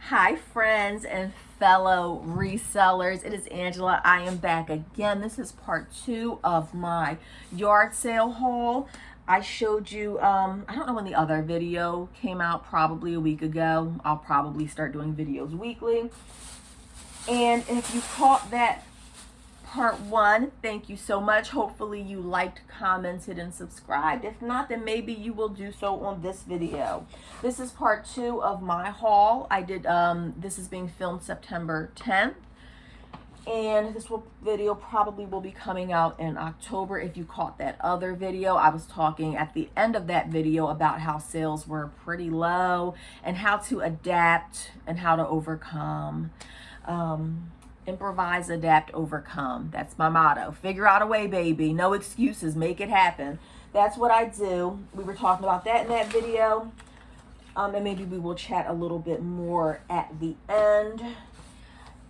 Hi friends and fellow resellers, it is Angela. I am back again. This is part 2 of my yard sale haul. I showed you, I don't know when the other video came out, probably a week ago. I'll probably start doing videos weekly. And if you caught that part 1, thank you so much. Hopefully you liked, commented, and subscribed. If not, then maybe you will do so on this video. This is part 2 of my haul. I did this is being filmed September 10th, and this video probably will be coming out in October. If you caught that other video, I was talking at the end of that video about how sales were pretty low and how to adapt and how to overcome. Improvise, adapt, overcome. That's my motto. Figure out a way, baby. No excuses. Make it happen. That's what I do. We were talking about that in that video. And maybe we will chat a little bit more at the end.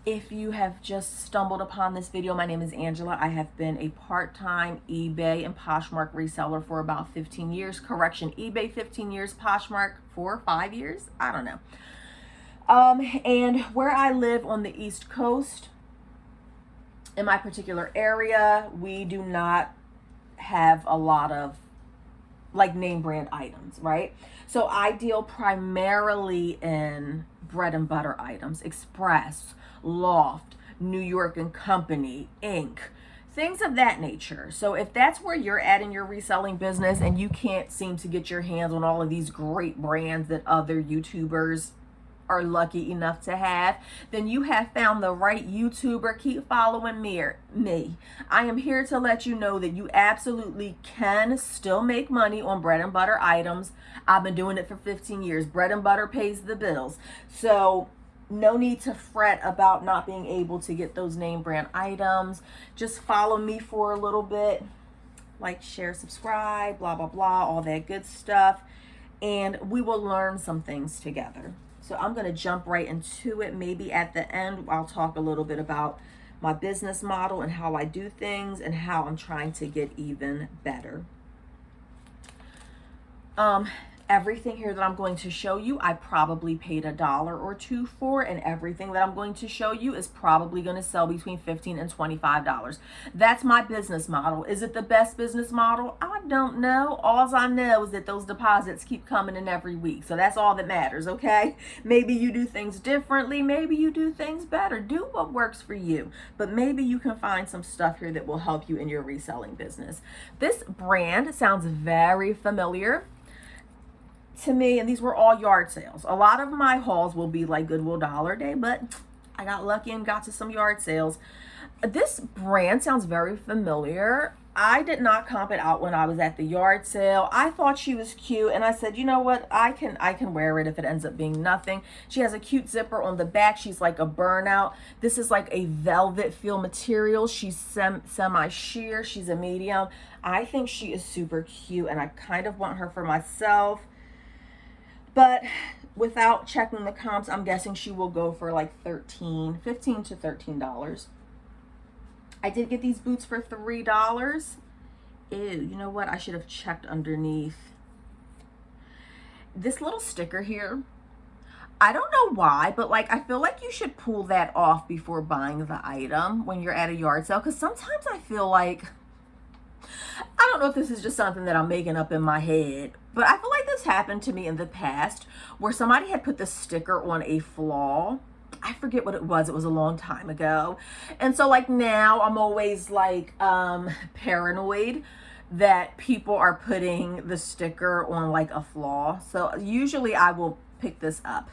If you have just stumbled upon this video, my name is Angela. I have been a part-time eBay and Poshmark reseller for about 15 years. Correction, eBay 15 years, Poshmark 4 or 5 years. I don't know. And where I live on the East Coast, in my particular area, we do not have a lot of like name brand items, right? So I deal primarily in bread and butter items, Express, Loft, New York and Company, Inc., things of that nature. So if that's where you're at in your reselling business and you can't seem to get your hands on all of these great brands that other YouTubers are lucky enough to have, then you have found the right YouTuber. Keep following me. I am here to let you know that you absolutely can still make money on bread and butter items. I've been doing it for 15 years. Bread and butter pays the bills. So no need to fret about not being able to get those name brand items. Just follow me for a little bit. Like, share, subscribe, blah, blah, blah, all that good stuff. And we will learn some things together. So I'm going to jump right into it. Maybe at the end, I'll talk a little bit about my business model and how I do things and how I'm trying to get even better. Everything here that I'm going to show you, I probably paid $1 or $2 for, and everything that I'm going to show you is probably going to sell between $15 and $25. That's my business model. Is it the best business model? I don't know. All I know is that those deposits keep coming in every week. So that's all that matters, okay? Maybe you do things differently. Maybe you do things better. Do what works for you. But maybe you can find some stuff here that will help you in your reselling business. This brand sounds very familiar to me, and these were all yard sales. A lot of my hauls will be like Goodwill Dollar Day, but I got lucky and got to some yard sales. This brand sounds very familiar. I did not comp it out when I was at the yard sale. I thought she was cute, and I said, you know what, I can wear it if it ends up being nothing. She has a cute zipper on the back. She's like a burnout. This is like a velvet feel material. She's semi-sheer. She's a medium. I think she is super cute, and I kind of want her for myself. But without checking the comps, I'm guessing she will go for like $15 to $13. I did get these boots for $3. Ew, you know what? I should have checked underneath. This little sticker here, I don't know why, but like I feel like you should pull that off before buying the item when you're at a yard sale, because sometimes I feel like, I don't know if this is just something that I'm making up in my head, but I feel like this happened to me in the past where somebody had put the sticker on a flaw. I forget what it was. It was a long time ago. And so like now I'm always like paranoid that people are putting the sticker on like a flaw. So usually I will pick this up.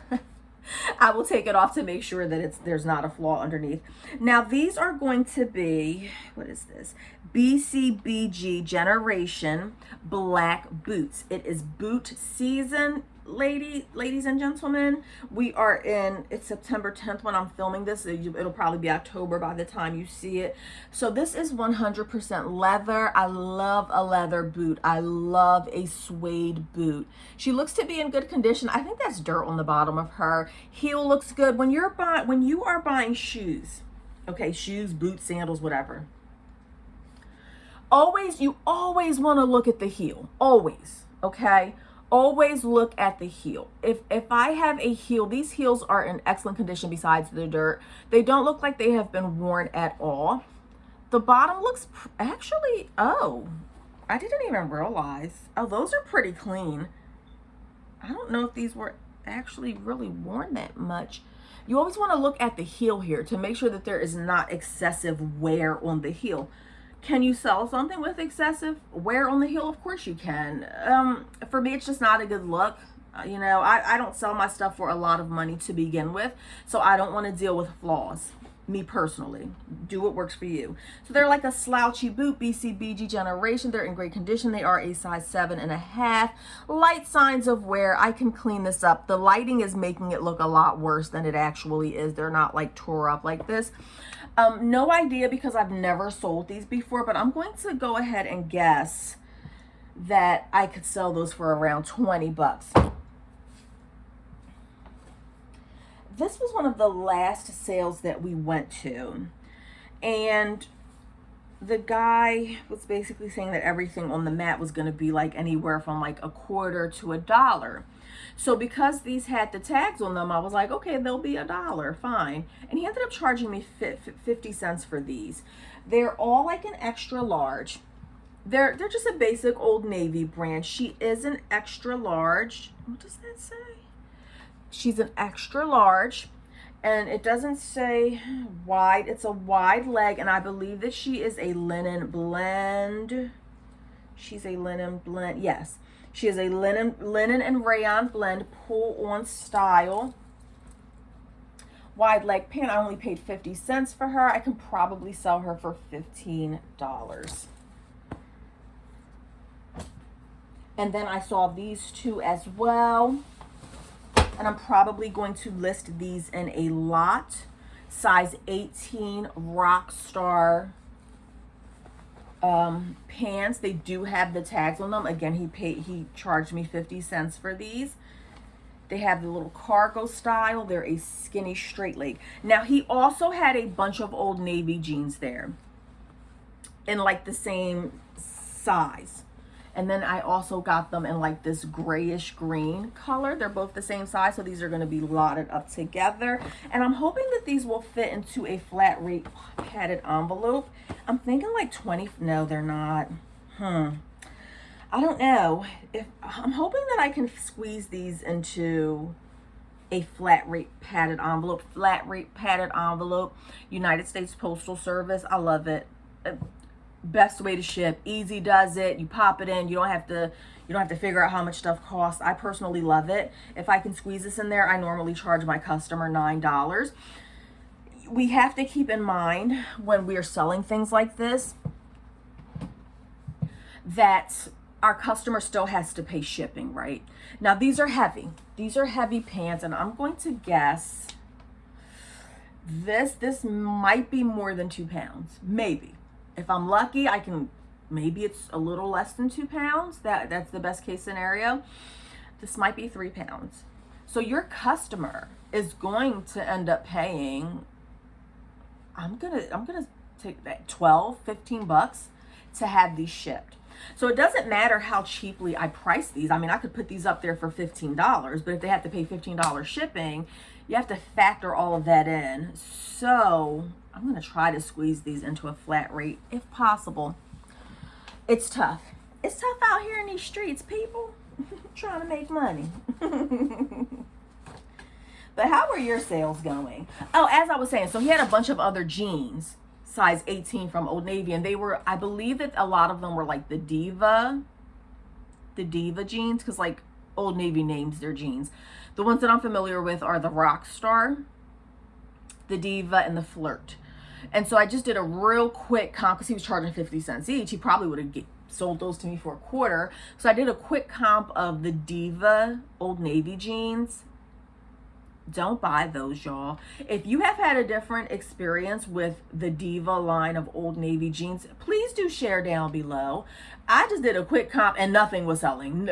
I will take it off to make sure that there's not a flaw underneath. Now these are going to be, what is this? BCBG Generation Black Boots. It is boot season, ladies and gentlemen. We are in, it's September 10th when I'm filming this. It'll probably be October by the time you see it. So this is 100% leather. I love a leather boot. I love a suede boot. She looks to be in good condition. I think that's dirt on the bottom of her. Heel looks good. When you are buying shoes, okay, shoes, boots, sandals, whatever, you always want to look at the heel. Always, okay? always look at the heel. If I have a heel, these heels are in excellent condition besides the dirt. They don't look like they have been worn at all. The bottom looks actually, oh, I didn't even realize. Oh, those are pretty clean. I don't know if these were actually really worn that much. You always want to look at the heel here to make sure that there is not excessive wear on the heel. Can you sell something with excessive wear on the heel? Of course you can. For me, it's just not a good look. You know, I don't sell my stuff for a lot of money to begin with, so I don't want to deal with flaws. Me personally, do what works for you. So they're like a slouchy boot, BCBG generation. They're in great condition. They are a size 7.5. Light signs of wear. I can clean this up. The lighting is making it look a lot worse than it actually is. They're not like tore up like this. No idea because I've never sold these before, but I'm going to go ahead and guess that I could sell those for around 20 bucks. This was one of the last sales that we went to, and the guy was basically saying that everything on the mat was going to be like anywhere from like a quarter to $1. So because these had the tags on them, I was like, okay, they'll be $1, fine. And he ended up charging me 50 cents for these. They're all like an extra large. They're just a basic Old Navy brand. She is an extra large. What does that say? She's an extra large, and it doesn't say wide. It's a wide leg, and I believe that she is a linen blend. She's a linen blend. Yes, she is a linen and rayon blend, pull-on style. Wide leg pant. I only paid 50 cents for her. I can probably sell her for $15. And then I saw these two as well. And I'm probably going to list these in a lot. Size 18 Rockstar pants. They do have the tags on them. Again, he charged me 50 cents for these. They have the little cargo style. They're a skinny straight leg. Now, he also had a bunch of Old Navy jeans there in like the same size. And then I also got them in like this grayish green color. They're both the same size, so these are going to be lotted up together. And I'm hoping that these will fit into a flat rate padded envelope. I'm thinking like 20. No, they're not. I don't know. I'm hoping that I can squeeze these into a flat rate padded envelope. Flat rate padded envelope. United States Postal Service. I love it. Best way to ship. Easy does it. You pop it in. You don't have to figure out how much stuff costs. I personally love it. If I can squeeze this in there, I normally charge my customer $9. We have to keep in mind when we are selling things like this that our customer still has to pay shipping, right? Now these are heavy. These are heavy pants, and I'm going to guess this might be more than 2 pounds. Maybe. If I'm lucky, maybe it's a little less than 2 pounds. That's the best case scenario. This might be 3 pounds. So your customer is going to end up paying, I'm gonna take that 12, 15 bucks to have these shipped. So it doesn't matter how cheaply I price these. I mean, I could put these up there for $15, but if they have to pay $15 shipping, you have to factor all of that in. So I'm going to try to squeeze these into a flat rate if possible. It's tough. It's tough out here in these streets, people. Trying to make money. But how are your sales going? Oh, as I was saying, so he had a bunch of other jeans, size 18 from Old Navy, and they were, I believe that a lot of them were like the Diva jeans, because like Old Navy names their jeans. The ones that I'm familiar with are the Rockstar, the Diva, and the Flirt. And so I just did a real quick comp because he was charging 50 cents each. He probably would have sold those to me for a quarter. So I did a quick comp of the Diva Old Navy jeans. Don't buy those, y'all. If you have had a different experience with the Diva line of Old Navy jeans, please do share down below. I just did a quick comp and nothing was selling.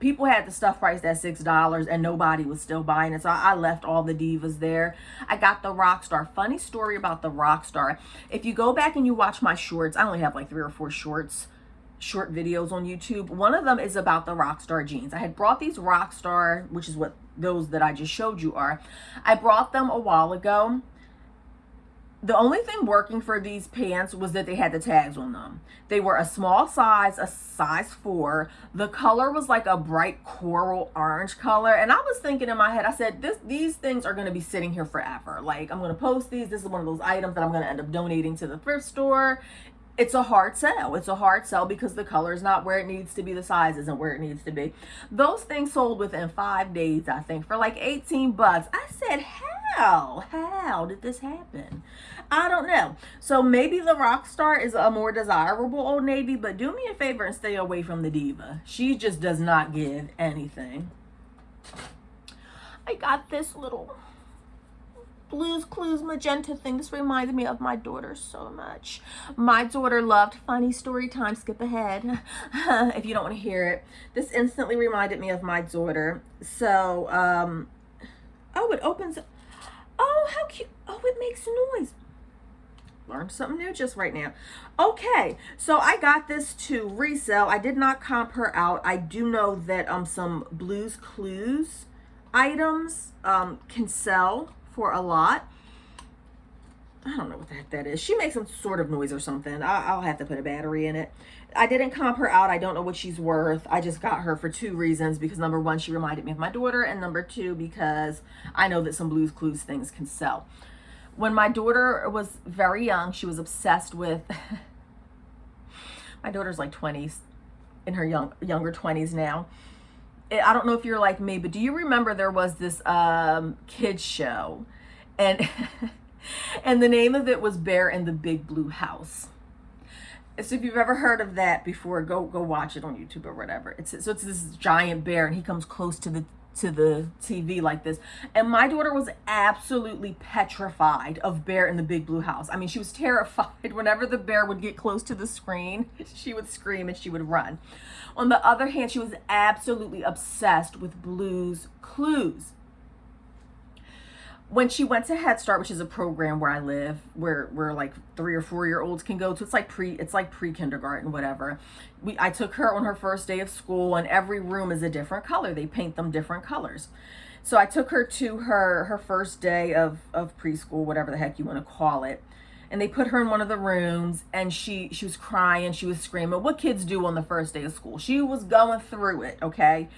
People had the stuff priced at $6 and nobody was still buying it. So I left all the Divas there. I got the Rockstar. Funny story about the Rockstar. If you go back and you watch my shorts, I only have like 3 or 4 shorts short videos on YouTube. One of them is about the Rockstar jeans. I had brought these Rockstar, which is what those that I just showed you are. I brought them a while ago. The only thing working for these pants was that they had the tags on them. They were a small size, a size 4. The color was like a bright coral orange color. And I was thinking in my head, I said, these things are going to be sitting here forever. Like, I'm going to post these. This is one of those items that I'm going to end up donating to the thrift store. It's a hard sell. It's a hard sell because the color is not where it needs to be. The size isn't where it needs to be. Those things sold within 5 days, I think, for like 18 bucks. I said, how did this happen? I don't know. So maybe the Rockstar is a more desirable Old Navy, but do me a favor and stay away from the Diva. She just does not give anything. I got this little Blue's Clues magenta thing. This reminded me of my daughter so much. My daughter loved funny story time. Skip ahead if you don't want to hear it. This instantly reminded me of my daughter. So, oh, it opens. Oh, how cute. Oh, it makes noise. Learned something new just right now. Okay, so I got this to resell. I did not comp her out. I do know that some Blue's Clues items can sell for a lot. I don't know what the heck that is. She makes some sort of noise or something. I'll have to put a battery in it. I didn't comp her out. I don't know what she's worth. I just got her for 2 reasons. Because number 1, she reminded me of my daughter. And number 2, because I know that some Blue's Clues things can sell. When my daughter was very young, she was obsessed with, my daughter's like 20s, in her younger 20s now. I don't know if you're like me, but do you remember there was this kids show, and and the name of it was Bear in the Big Blue House. So if you've ever heard of that before, go watch it on YouTube or whatever. It's this giant bear, and he comes close to the TV like this. And my daughter was absolutely petrified of Bear in the Big Blue House. I mean, she was terrified. Whenever the bear would get close to the screen, she would scream and she would run. On the other hand, she was absolutely obsessed with Blue's Clues. When she went to Head Start, which is a program where I live, where like 3 or 4 year olds can go to, it's like pre-kindergarten, whatever. I took her on her first day of school, and every room is a different color. They paint them different colors. So I took her to her first day of preschool, whatever the heck you want to call it. And they put her in one of the rooms, and she was crying, she was screaming. What kids do on the first day of school? She was going through it, okay?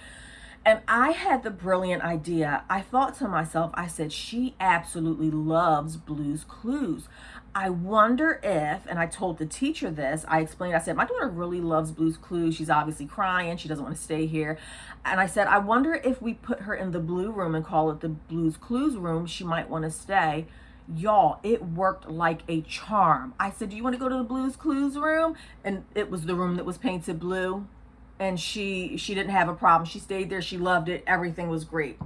And I had the brilliant idea. I thought to myself, I said, she absolutely loves Blue's Clues. I wonder if, and I told the teacher this, I explained, I said, my daughter really loves Blue's Clues. She's obviously crying. She doesn't want to stay here. And I said, I wonder if we put her in the blue room and call it the Blue's Clues room, she might want to stay. Y'all, it worked like a charm. I said, do you want to go to the Blue's Clues room? And it was the room that was painted blue. And she didn't have a problem. She stayed there. She loved it. Everything was great.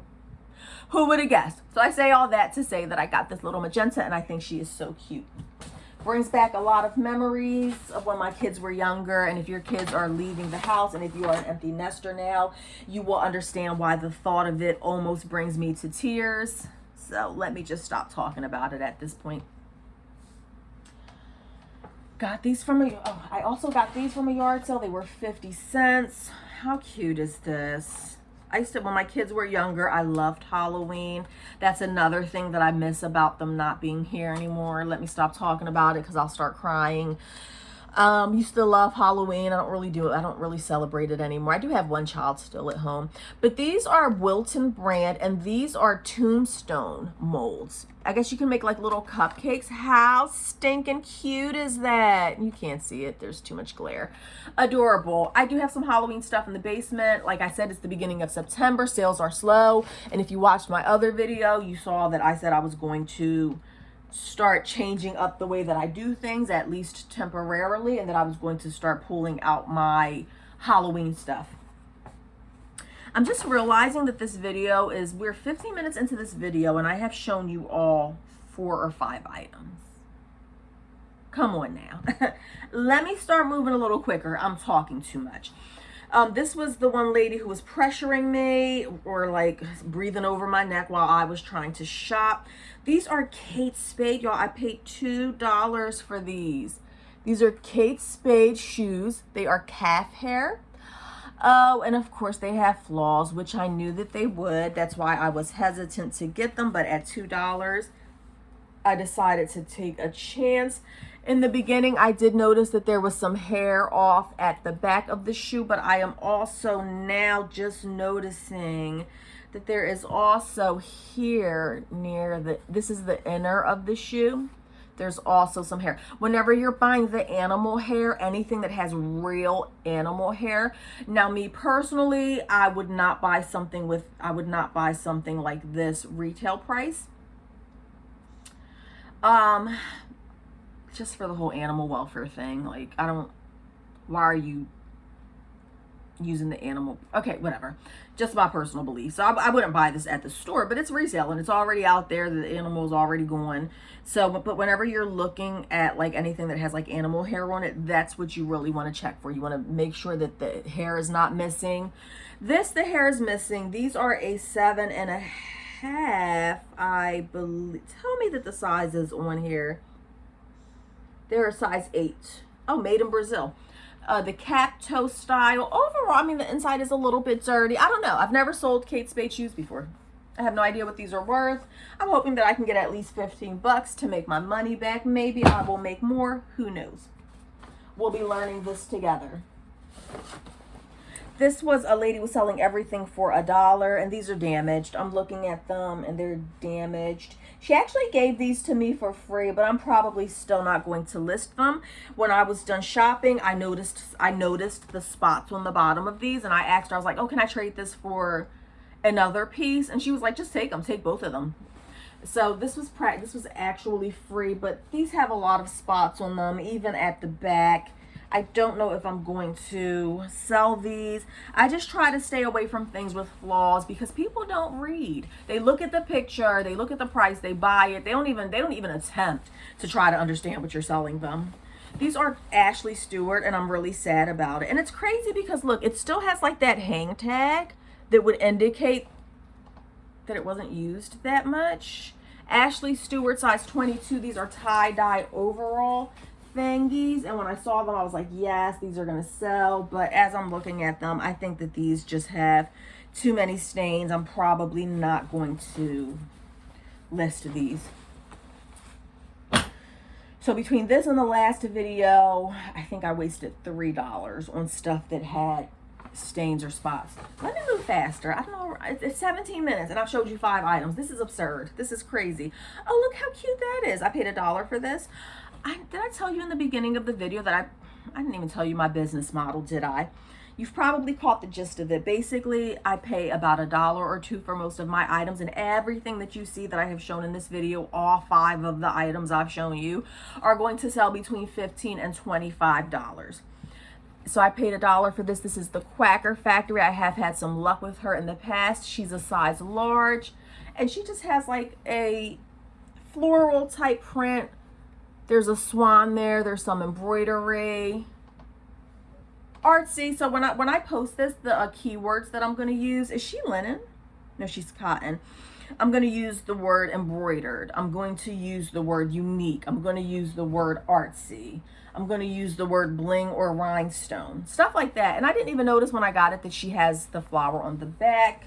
Who would have guessed? So I say all that to say that I got this little magenta, and I think she is so cute. Brings back a lot of memories of when my kids were younger. And if your kids are leaving the house, and if you are an empty nester now, you will understand why the thought of it almost brings me to tears. So let me just stop talking about it at this point. Got these from I also got these from a yard sale. They were 50 cents. How cute is this? I used to, when my kids were younger, I loved Halloween. That's another thing that I miss about them not being here anymore. Let me stop talking about it because I'll start crying. Used to love Halloween. I don't really celebrate it anymore. I do have one child still at home. But these are Wilton brand, and these are tombstone molds. I guess you can make like little cupcakes. How stinking cute is that? You can't see it. There's too much glare. Adorable. I do have some Halloween stuff in the basement. Like I said, it's the beginning of September. Sales are slow. And if you watched my other video, you saw that I said I was going to start changing up the way that I do things, at least temporarily, and that I was going to start pulling out my Halloween stuff. I'm just realizing that this video is, we're 15 minutes into this video, and I have shown you all 4 or 5 items. Come on now. Let me start moving a little quicker. I'm talking too much. This was the one lady who was pressuring me or like breathing over my neck while I was trying to shop. These are Kate Spade, y'all. I paid $2 for these. These are Kate Spade shoes. They are calf hair. Oh, and of course they have flaws, which I knew that they would. That's why I was hesitant to get them, but at $2, I decided to take a chance. In the beginning, I did notice that there was some hair off at the back of the shoe, but I am also now just noticing that there is also here near this is the inner of the shoe. There's also some hair. Whenever you're buying the animal hair, anything that has real animal hair. Now, me personally, I would not buy something like this retail price. Just for the whole animal welfare thing. Like, why are you using the animal? Okay, whatever. Just my personal belief. So I wouldn't buy this at the store, but it's resale and it's already out there. The animal is already gone. So, but whenever you're looking at like anything that has like animal hair on it, that's what you really want to check for. You want to make sure that the hair is not missing. The hair is missing. These are a 7.5, I believe. Tell me that the size is on here. They're a size 8. Oh, made in Brazil. The cap toe style. Overall, I mean, the inside is a little bit dirty. I don't know. I've never sold Kate Spade shoes before. I have no idea what these are worth. I'm hoping that I can get at least 15 bucks to make my money back. Maybe I will make more. Who knows? We'll be learning this together. This was a lady was selling everything for $1, and these are damaged. I'm looking at them, and they're damaged. She actually gave these to me for free, but I'm probably still not going to list them. When I was done shopping, I noticed the spots on the bottom of these, and I asked her, I was like, oh, can I trade this for another piece? And she was like, just take them, take both of them. So this was actually free, but these have a lot of spots on them, even at the back. I don't know if I'm going to sell these. I just try to stay away from things with flaws because people don't read. They look at the picture, they look at the price, they buy it. They don't even attempt to try to understand what you're selling them. These are Ashley Stewart, and I'm really sad about it. And it's crazy because look, it still has like that hang tag that would indicate that it wasn't used that much. Ashley Stewart, size 22. These are tie-dye overall thingies, and when I saw them I was like, yes, these are gonna sell. But as I'm looking at them, I think that these just have too many stains. I'm probably not going to list these. So between this and the last video, I think I wasted $3 on stuff that had stains or spots. Let me move faster. I don't know, it's 17 minutes and I've showed you 5 items. This is absurd. This is crazy. Oh, look how cute that is. I paid $1 for this. Did I tell you in the beginning of the video that I didn't even tell you my business model, did I? You've probably caught the gist of it. Basically, I pay about $1 or $2 for most of my items, and everything that you see that I have shown in this video, all 5 of the items I've shown you, are going to sell between $15 and $25. So I paid $1 for this. This is the Quacker Factory. I have had some luck with her in the past. She's a size large, and she just has like a floral type print. There's a swan there. There's some embroidery. Artsy. So when I post this, the keywords that I'm going to use, is she linen? No, she's cotton. I'm going to use the word embroidered. I'm going to use the word unique. I'm going to use the word artsy. I'm going to use the word bling or rhinestone. Stuff like that. And I didn't even notice when I got it that she has the flower on the back.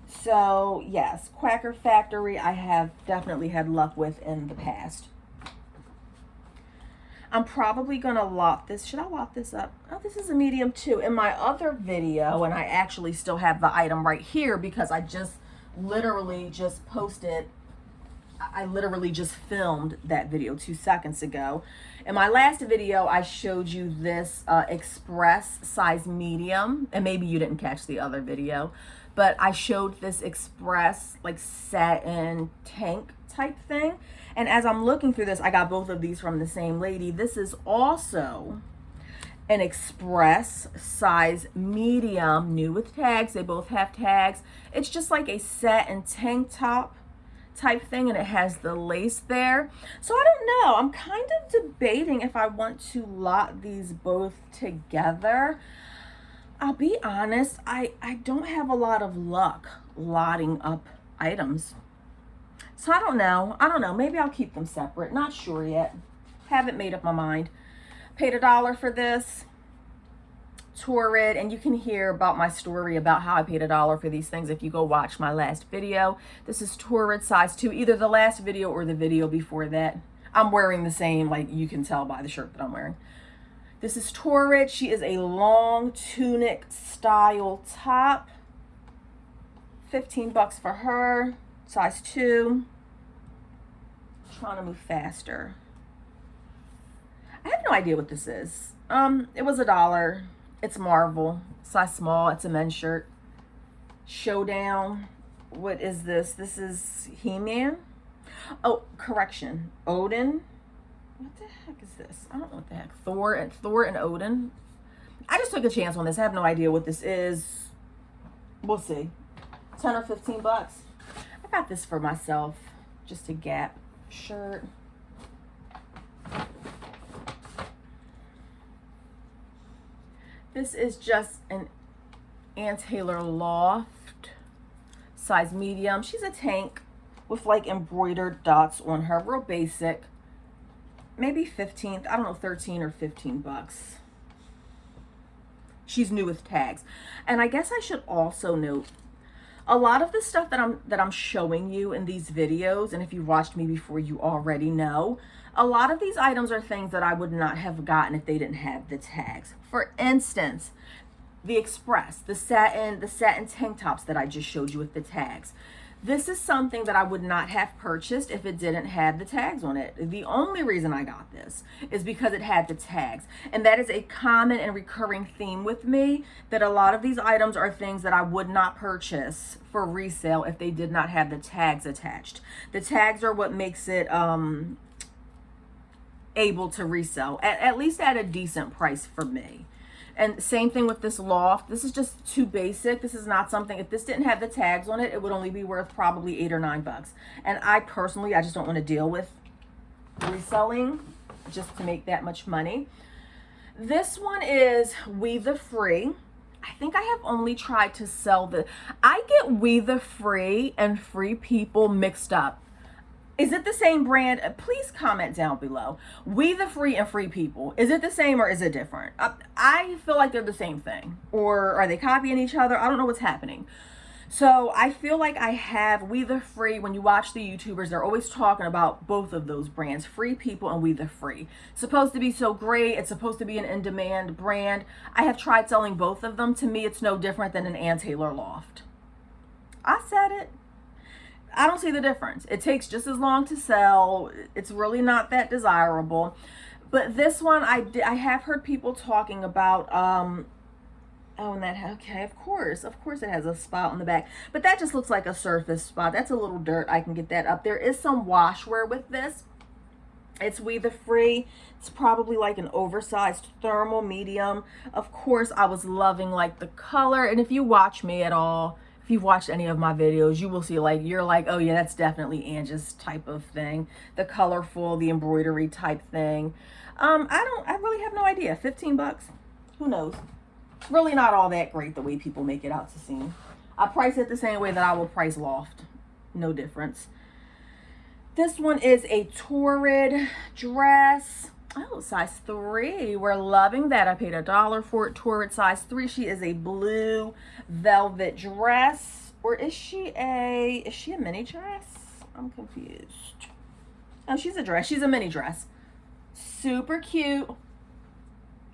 So yes, Quacker Factory I have definitely had luck with in the past. I'm probably going to lot this. Should I lot this up? Oh, this is a medium too. In my other video, and I actually still have the item right here because I just literally just posted, I literally just filmed that video 2 seconds ago. In my last video, I showed you this Express size medium, and maybe you didn't catch the other video, but I showed this Express like satin tank type thing. And as I'm looking through this, I got both of these from the same lady. This is also an Express size medium, new with tags. They both have tags. It's just like a satin tank top type thing, and it has the lace there. So I don't know. I'm kind of debating if I want to lot these both together. I'll be honest, I don't have a lot of luck lotting up items. So I don't know. Maybe I'll keep them separate. Not sure yet. Haven't made up my mind. Paid $1 for this. Torrid, and you can hear about my story about how I paid $1 for these things if you go watch my last video. This is Torrid size 2, either the last video or the video before that. I'm wearing the same, like you can tell by the shirt that I'm wearing. This is Torrid. She is a long tunic style top. 15 bucks for her, size 2. Trying to move faster. I have no idea what this is. It was $1. It's Marvel, size small. It's a men's shirt. Showdown. What is this? This is He-Man. Oh, correction. Odin. What the heck is this? I don't know what the heck. Thor and Odin. I just took a chance on this. I have no idea what this is. We'll see. 10 or 15 bucks. I got this for myself. Just a Gap shirt. This is just an Ann Taylor Loft, size medium. She's a tank with like embroidered dots on her, real basic. Maybe 15, I don't know, 13 or 15 bucks. She's new with tags. And I guess I should also note, a lot of the stuff that I'm showing you in these videos, and if you've watched me before, you already know, a lot of these items are things that I would not have gotten if they didn't have the tags. For instance, the Express, the satin tank tops that I just showed you with the tags. This is something that I would not have purchased if it didn't have the tags on it. The only reason I got this is because it had the tags. And that is a common and recurring theme with me, that a lot of these items are things that I would not purchase for resale if they did not have the tags attached. The tags are what makes it able to resell, at least at a decent price for me. And same thing with this Loft. This is just too basic. This is not something, if this didn't have the tags on it, it would only be worth probably 8 or 9 bucks. And I personally, I just don't want to deal with reselling just to make that much money. This one is We the Free. I think I have only tried to sell I get We the Free and Free People mixed up. Is it the same brand? Please comment down below. We the Free and Free People. Is it the same or is it different? I feel like they're the same thing. Or are they copying each other? I don't know what's happening. So I feel like I have We the Free. When you watch the YouTubers, they're always talking about both of those brands, Free People and We the Free. Supposed to be so great. It's supposed to be an in-demand brand. I have tried selling both of them. To me, it's no different than an Ann Taylor Loft. I said it. I don't see the difference. It takes just as long to sell. It's really not that desirable. But this one, I have heard people talking about, oh, and that, okay, of course it has a spot on the back. But that just looks like a surface spot. That's a little dirt. I can get that up. There is some washwear with this. It's We the Free. It's probably like an oversized thermal medium. Of course, I was loving like the color. And if you watch me at all, if you've watched any of my videos, you will see like, you're like, oh yeah, that's definitely Angie's type of thing. The colorful, the embroidery type thing. I really have no idea. 15 bucks. Who knows? Really not all that great the way people make it out to seem. I price it the same way that I will price Loft. No difference. This one is a Torrid dress. Oh, size 3. We're loving that. I paid $1 for it. Torrid size 3. She is a blue velvet dress. Or is she a mini dress? I'm confused. Oh, she's a dress. She's a mini dress. Super cute.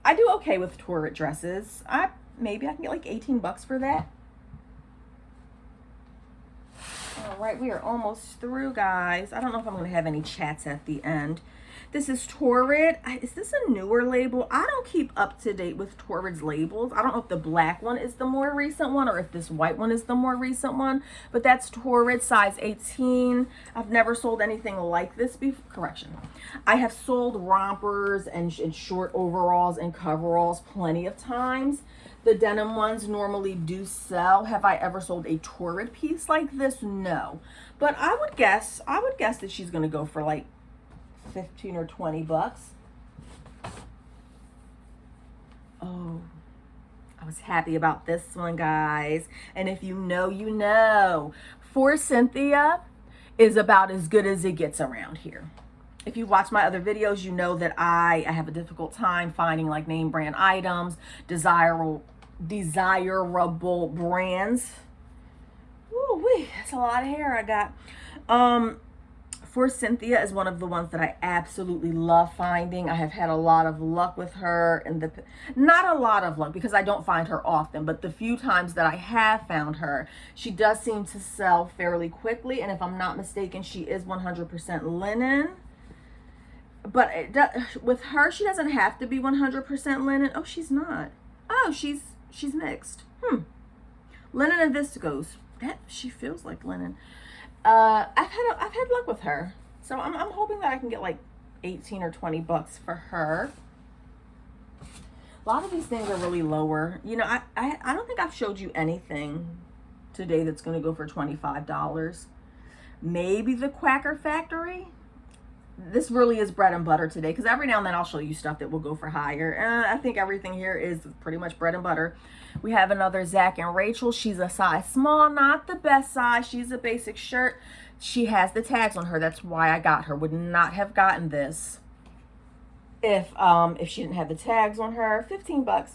I do okay with Torrid dresses. Maybe I can get like 18 bucks for that. All right, we are almost through, guys. I don't know if I'm going to have any chats at the end. This is Torrid. Is this a newer label? I don't keep up to date with Torrid's labels. I don't know if the black one is the more recent one or if this white one is the more recent one. But that's Torrid, size 18. I've never sold anything like this before. Correction. I have sold rompers and short overalls and coveralls plenty of times. The denim ones normally do sell. Have I ever sold a Torrid piece like this? No. But I would guess that she's going to go for like 15 or 20 bucks. Oh, I was happy about this one, guys. And if you know, you know. For Cynthia is about as good as it gets around here. If you watch my other videos, you know that I have a difficult time finding like name brand items, desirable brands. Ooh, wee, that's a lot of hair I got. For Cynthia is one of the ones that I absolutely love finding. I have had a lot of luck with her, and not a lot of luck because I don't find her often, but the few times that I have found her, she does seem to sell fairly quickly. And if I'm not mistaken, she is 100% linen. But with her, she doesn't have to be 100% linen. Oh, she's not. Oh, she's mixed. Linen and viscose. That she feels like linen. I've had luck with her, so I'm hoping that I can get like 18 or 20 bucks for her. A lot of these things are really lower. You know, I don't think I've showed you anything today that's going to go for $25. Maybe the Quacker Factory. This really is bread and butter today, because every now and then I'll show you stuff that will go for higher. I think everything here is pretty much bread and butter. We have another Zach and Rachel. She's a size small, not the best size. She's a basic shirt. She has the tags on her. That's why I got her. Would not have gotten this if she didn't have the tags on her. 15 bucks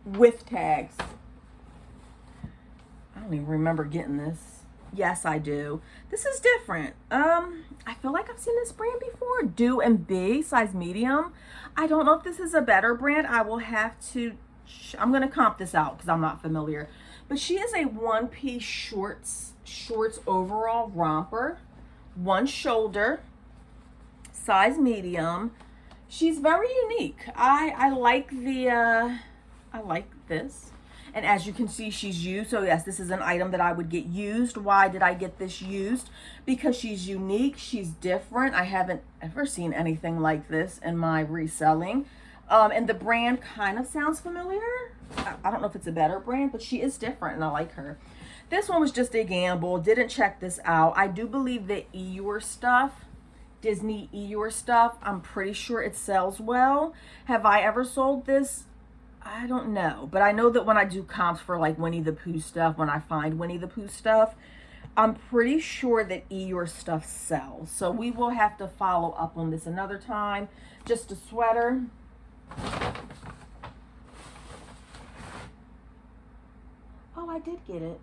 with tags. I don't even remember getting this. Yes, I do. This is different. I feel like I've seen this brand before. Do and Be, size medium. I don't know if this is a better brand. I will have to, I'm going to comp this out because I'm not familiar. But she is a one-piece shorts overall romper. One shoulder, size medium. She's very unique. I like I like this. And as you can see, she's used. So yes, this is an item that I would get used. Why did I get this used? Because she's unique. She's different. I haven't ever seen anything like this in my reselling. And the brand kind of sounds familiar. I don't know if it's a better brand, but she is different and I like her. This one was just a gamble. Didn't check this out. I do believe that Eeyore stuff, Disney Eeyore stuff, I'm pretty sure it sells well. Have I ever sold this? I don't know, but I know that when I do comps for like Winnie the Pooh stuff, when I find Winnie the Pooh stuff, I'm pretty sure that Eeyore stuff sells. So we will have to follow up on this another time. Just a sweater. Oh, I did get it.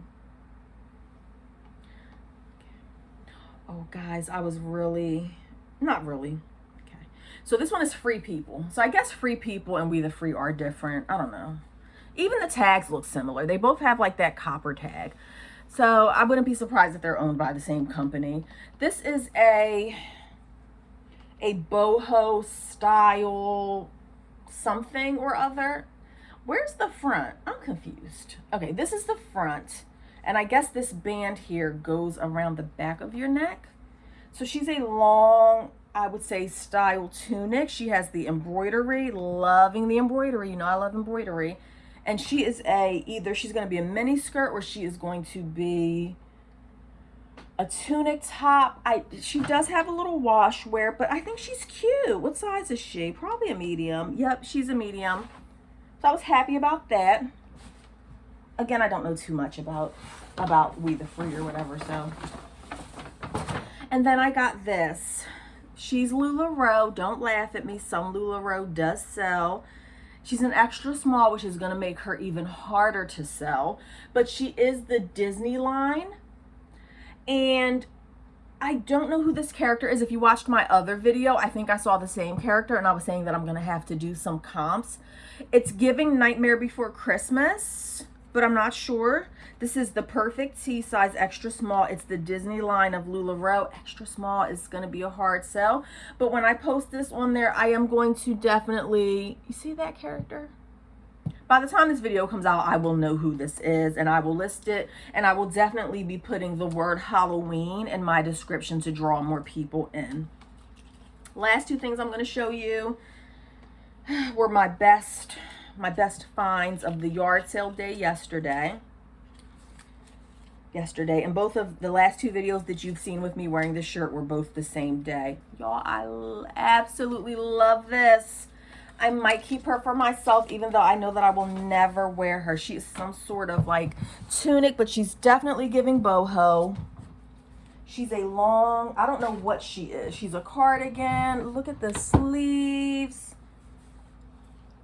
Oh, guys, I was really, not really. So this one is Free People. So I guess Free People and We the Free are different. I don't know. Even the tags look similar. They both have like that copper tag. So I wouldn't be surprised if they're owned by the same company. This is a boho style something or other. Where's the front? I'm confused. Okay, this is the front. And I guess this band here goes around the back of your neck. So she's a long, I would say, style tunic. She has the embroidery, loving the embroidery. You know, I love embroidery. And she is either she's going to be a mini skirt or she is going to be a tunic top. She does have a little wash wear, but I think she's cute. What size is she? Probably a medium. Yep, she's a medium. So I was happy about that. Again, I don't know too much about We the Free or whatever, so. And then I got this. She's LuLaRoe. Don't laugh at me. Some LuLaRoe does sell. She's an extra small, which is going to make her even harder to sell. But she is the Disney line. And I don't know who this character is. If you watched my other video, I think I saw the same character. And I was saying that I'm going to have to do some comps. It's giving Nightmare Before Christmas, but I'm not sure. This is the Perfect T size extra small. It's the Disney line of LuLaRoe. Extra small is going to be a hard sell. But when I post this on there, I am going to definitely, you see that character? By the time this video comes out, I will know who this is and I will list it. And I will definitely be putting the word Halloween in my description to draw more people in. Last two things I'm going to show you were my best finds of the yard sale day yesterday. And both of the last two videos that you've seen with me wearing this shirt were both the same day. Y'all, I absolutely love this. I might keep her for myself, even though I know that I will never wear her. She's some sort of like tunic, but she's definitely giving boho. She's a long, I don't know what she is. She's a cardigan. Look at the sleeves.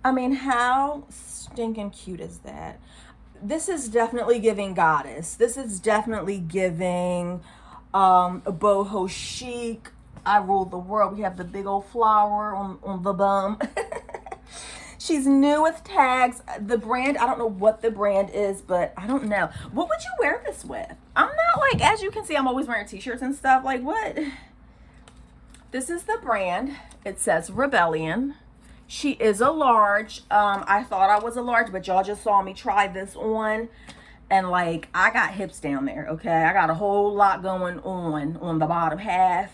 I mean, how stinking cute is that? This is definitely giving goddess. This is definitely giving boho chic. I rule the world. We have the big old flower on the bum. She's new with tags. The brand, I don't know what the brand is, but I don't know. What would you wear this with? I'm not like, as you can see, I'm always wearing t-shirts and stuff. Like what? This is the brand. It says Rebellion. She is a large. I thought I was a large, but y'all just saw me try this on. And like, I got hips down there, okay? I got a whole lot going on the bottom half.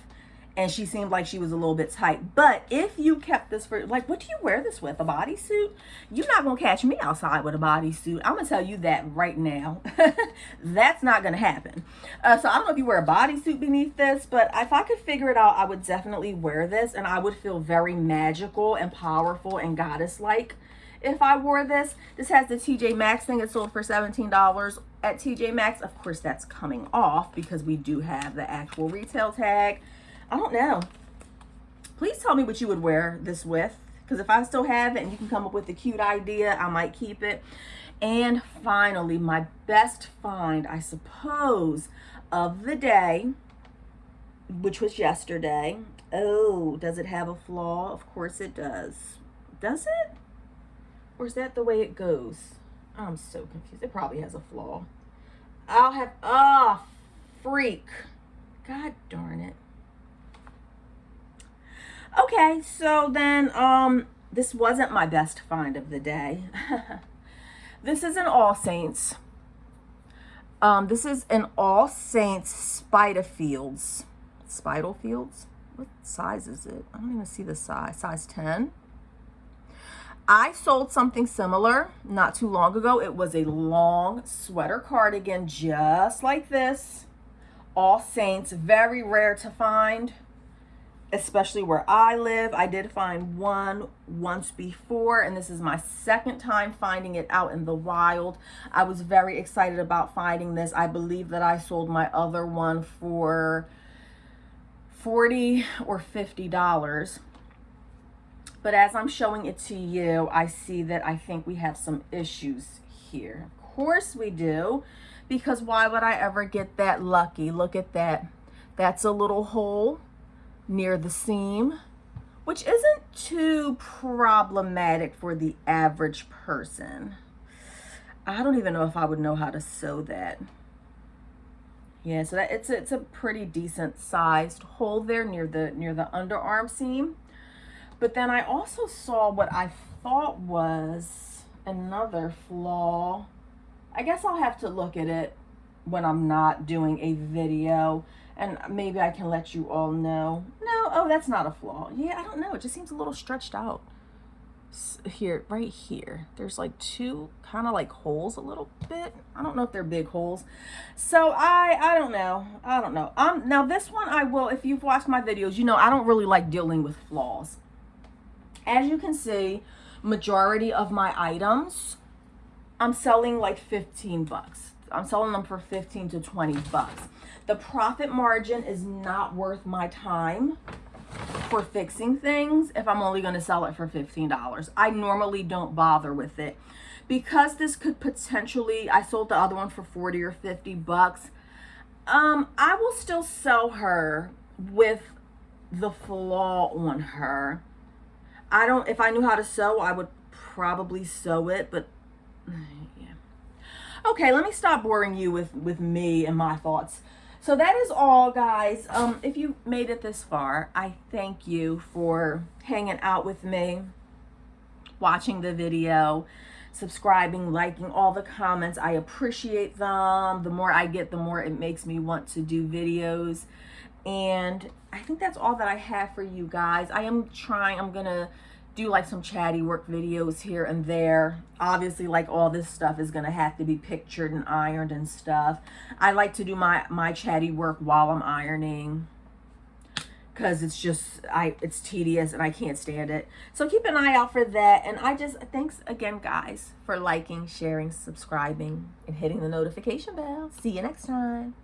And she seemed like she was a little bit tight. But if you kept this for, like, what do you wear this with? A bodysuit? You're not going to catch me outside with a bodysuit. I'm going to tell you that right now. That's not going to happen. So I don't know if you wear a bodysuit beneath this, but if I could figure it out, I would definitely wear this. And I would feel very magical and powerful and goddess-like if I wore this. This has the TJ Maxx thing. It sold for $17 at TJ Maxx. Of course, that's coming off because we do have the actual retail tag. I don't know. Please tell me what you would wear this with, because if I still have it and you can come up with a cute idea, I might keep it. And finally, my best find, I suppose, of the day, which was yesterday. Oh, does it have a flaw? Of course it does. Does it? Or is that the way it goes? I'm so confused. It probably has a flaw. I'll have, freak. God darn it. Okay, so then, this wasn't my best find of the day. This is an All Saints. This is an All Saints Spiderfields. Spiderfields? What size is it? I don't even see the size. Size 10. I sold something similar not too long ago. It was a long sweater cardigan just like this. All Saints, very rare to find, especially where I live. I did find one once before, and this is my second time finding it out in the wild. I was very excited about finding this. I believe that I sold my other one for $40 or $50. But as I'm showing it to you, I see that I think we have some issues here. Of course we do, because why would I ever get that lucky? Look at that. That's a little hole near the seam, which isn't too problematic for the average person. I don't even know if I would know how to sew that. Yeah, so that it's a pretty decent sized hole there near the underarm seam. But then I also saw what I thought was another flaw. I guess I'll have to look at it when I'm not doing a video, and maybe I can let you all know. No, oh, that's not a flaw. Yeah, I don't know. It just seems a little stretched out. Here, right here. There's like two kind of like holes a little bit. I don't know if they're big holes. So I don't know. I don't know. Now this one I will, if you've watched my videos, you know I don't really like dealing with flaws. As you can see, majority of my items, I'm selling like 15 bucks. I'm selling them for 15 to 20 bucks. The profit margin is not worth my time for fixing things if I'm only going to sell it for $15. I normally don't bother with it because this could potentially, I sold the other one for 40 or 50 bucks. I will still sell her with the flaw on her. If I knew how to sew, I would probably sew it, but yeah. Okay, let me stop boring you with me and my thoughts. So that is all, guys. If you made it this far, I thank you for hanging out with me, watching the video, subscribing, liking all the comments. I appreciate them. The more I get, the more it makes me want to do videos. And I think that's all that I have for you guys. I'm gonna do like some chatty work videos here and there. Obviously, like all this stuff is gonna have to be pictured and ironed and stuff. I like to do my chatty work while I'm ironing because it's tedious and I can't stand it. So keep an eye out for that. And thanks again, guys, for liking, sharing, subscribing, and hitting the notification bell. See you next time.